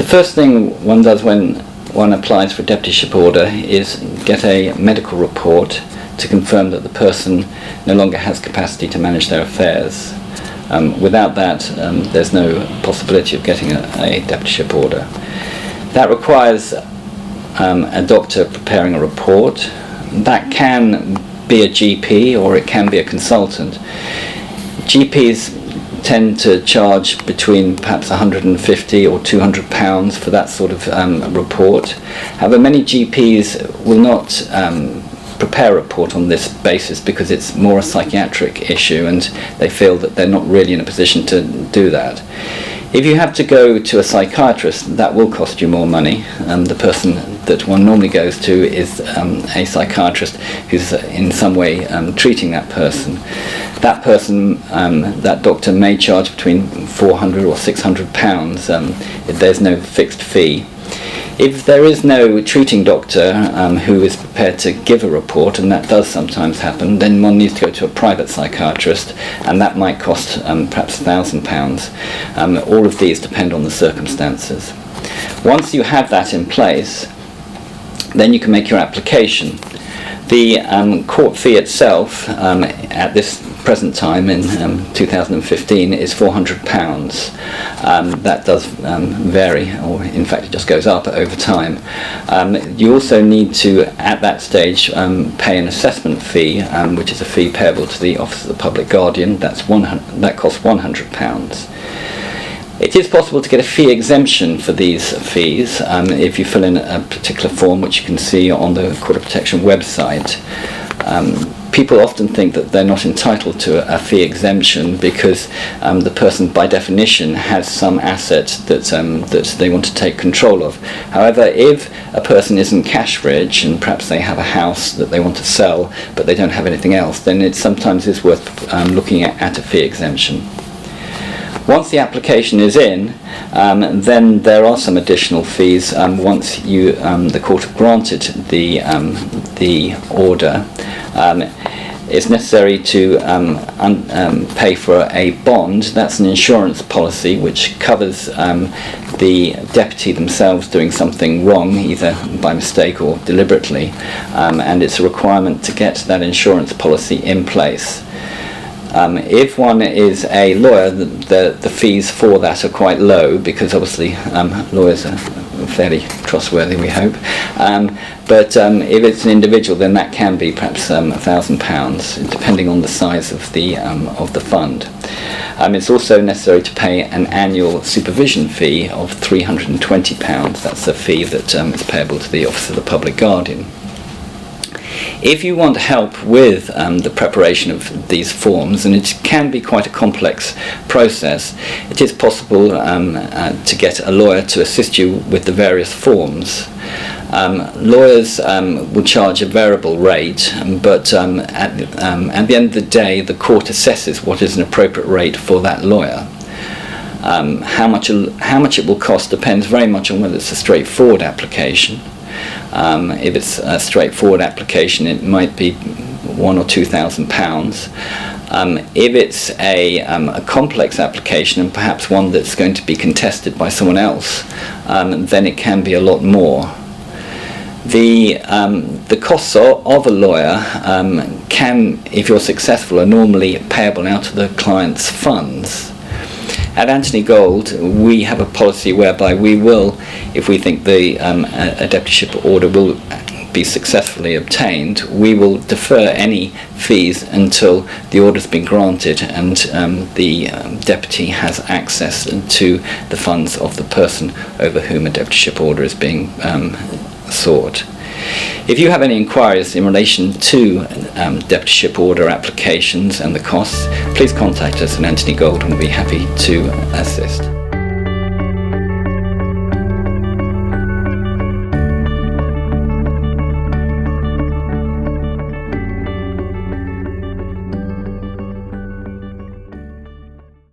first thing one does when one applies for a deputyship order is get a medical report to confirm that the person no longer has capacity to manage their affairs. Without that, there's no possibility of getting a deputyship order. That requires a doctor preparing a report. That can be a GP or it can be a consultant. GPs tend to charge between perhaps £150 or £200 for that sort of report. However, many GPs will not prepare a report on this basis because it's more a psychiatric issue and they feel that they're not really in a position to do that. If you have to go to a psychiatrist, that will cost you more money. The person that one normally goes to is a psychiatrist who's in some way treating that person. That person, that doctor may charge between £400 or £600 if there's no fixed fee. If there is no treating doctor who is prepared to give a report, and that does sometimes happen, then one needs to go to a private psychiatrist, and that might cost perhaps £1,000. All of these depend on the circumstances. Once you have that in place, then you can make your application. The court fee itself at this present time in 2015 is £400. That does vary, or in fact it just goes up over time. You also need to, at that stage, pay an assessment fee, which is a fee payable to the Office of the Public Guardian. That costs £100. It is possible to get a fee exemption for these fees if you fill in a particular form, which you can see on the Court of Protection website. People often think that they're not entitled to a fee exemption because the person, by definition, has some asset that they want to take control of. However, if a person isn't cash rich and perhaps they have a house that they want to sell but they don't have anything else, then it sometimes is worth looking at a fee exemption. Once the application is in, then there are some additional fees once the court have granted the order. It's necessary to pay for a bond. That's an insurance policy which covers the deputy themselves doing something wrong, either by mistake or deliberately, and it's a requirement to get that insurance policy in place. If one is a lawyer, the fees for that are quite low because obviously lawyers are fairly trustworthy, we hope. But if it's an individual, then that can be perhaps £1,000, depending on the size of the fund. It's also necessary to pay an annual supervision fee of £320. That's a fee that is payable to the Office of the Public Guardian. If you want help with the preparation of these forms, and it can be quite a complex process, it is possible to get a lawyer to assist you with the various forms. Lawyers will charge a variable rate, but at the end of the day, the court assesses what is an appropriate rate for that lawyer. How much it will cost depends very much on whether it's a straightforward application. If it's a straightforward application, it might be £1,000 or £2,000. If it's a complex application, and perhaps one that's going to be contested by someone else, then it can be a lot more. The costs of a lawyer can, if you're successful, are normally payable out of the client's funds. At Anthony Gold, we have a policy whereby we will, if we think a deputyship order will be successfully obtained, we will defer any fees until the order's been granted and the deputy has access to the funds of the person over whom a deputyship order is being sought. If you have any inquiries in relation to deputyship order applications and the costs, please contact us at Anthony Gold and we'll be happy to assist.